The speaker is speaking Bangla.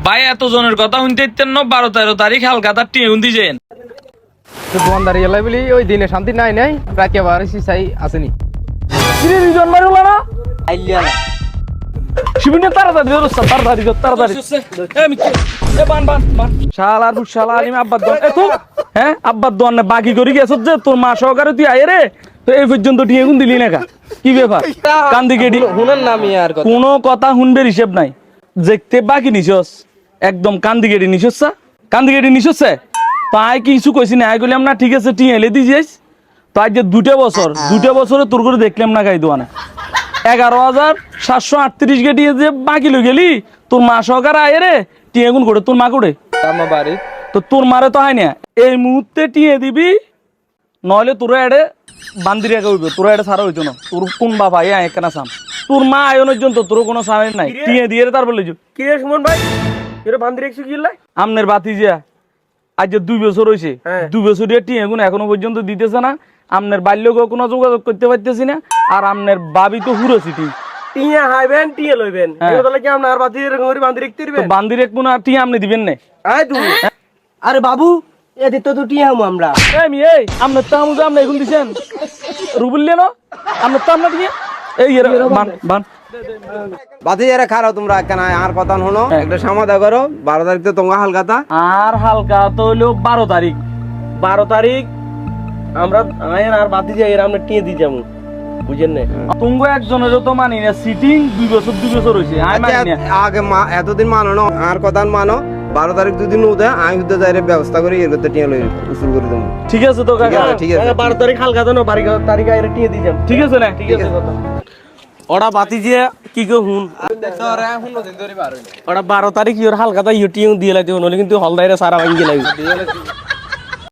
ভাই এত জনের কথা শুনতে 12-13 তারিখ হালকাতার টিয়ে দিছেন দোকানদারি এলাই বলি ওই দিনে শান্তি নাই নাই রাতে আবার চাই আসেনি জন মারলো না আইলিয়া না শিবিনে তাড়াতাড়ি শালা আর শালা আলিম আব্বার দোয়ান এত হ্যাঁ আব্বার দোয়ান না বাকি করি গেছ যে তোর মা সহকারে তুই আয় রে তো এই পর্যন্ত টিয়ে গুন দিলি না কি ব্যাপার কান্দি গেডি শুনেন না আমি আর কোনো কথা শুনবে হিসেব নাই দেখতে বাকি নিছস একদম কান্দি গেডি নিছস কান্দি গেডি নিছস তাই কিছু কইছি না গেলাম না ঠিক আছে টিয়ে এলে দিয়েছিস তাই যে 2 বছরে তোর করে দেখলাম না গাই দোয়ানে 11,738 গেটিয়ে যে বাকি লই গেলি তোর মা সহকারে আয় রে টিয়ে গুন করে তোর মা করে আমার বাড়ি তো তোর মারে তো হয় না এই মুহূর্তে টিয়ে দিবি নইলে তোরা এডে বান্দি রেখে হইবে তোরা এডে সারা হইতো না তোর কোন বাবা আয় কেনা সাম তোর মা আয়নের জন্য তোর কোনো সারাই নাই টিয়ে দিয়ে তার বলে কি রে সুমন ভাই এর বান্দি রেখছি কি লাই আমনের বাতি যা আজ যে 2 বছর হইছে 2 বছর টিয়ে গুন এখনো পর্যন্ত দিতেছে না আমনের বাল্যকে কোনো যোগাযোগ করতে পারতেছি না আর আমনের বাবি তো হুরছি ঠিক টিয়া হাইবেন টিয়া লইবেন এগুলা কি আপনার বাতি এরকম করে বান্দি রাখতে দিবেন বান্দি রাখবো না টিয়া আপনি দিবেন না আয় তুমি আরে বাবু এদি তো টিয়া হামু আমরা এই আমনের তো আমু আমনে এখন দিছেন রুবুললে না আমনের তো আমনা দিয়ে এই বান বাতি এরা খারাপ তোমরা কেন আর কথা শোনো একটা সমাধা করো 12 তারিখ তো তোমার হালকাতা আর হালকা তো হইলো 12 তারিখ 12 তারিখ আমরা আয়েন আর বাতি যাই এর আমরা টিয়া দি যামু বুঝেন না তুঙ্গ একজনের তো মানি না সিটিং 2 বছর হইছে আই মানি না আগে এতদিন মানো না আর কথা মানো 12 তারিখ দুদিন উদে আমি উদে যাইরে ব্যবস্থা করি এর করতে টিয়া লই উসুল করে দেবো ঠিক আছে তো কাকা ঠিক আছে 12 তারিখ হালকা তো 12 তারিখ আইরে টিয়া দি যাম ঠিক আছে না ঠিক আছে ওরা বাতি যে কি কো হুন ওরা 12 তারিখ ইওর হালকা তা ইউটিউব দিয়ে লাইতে হলো কিন্তু হলদাইরে সারা ভাঙ্গি লাগবে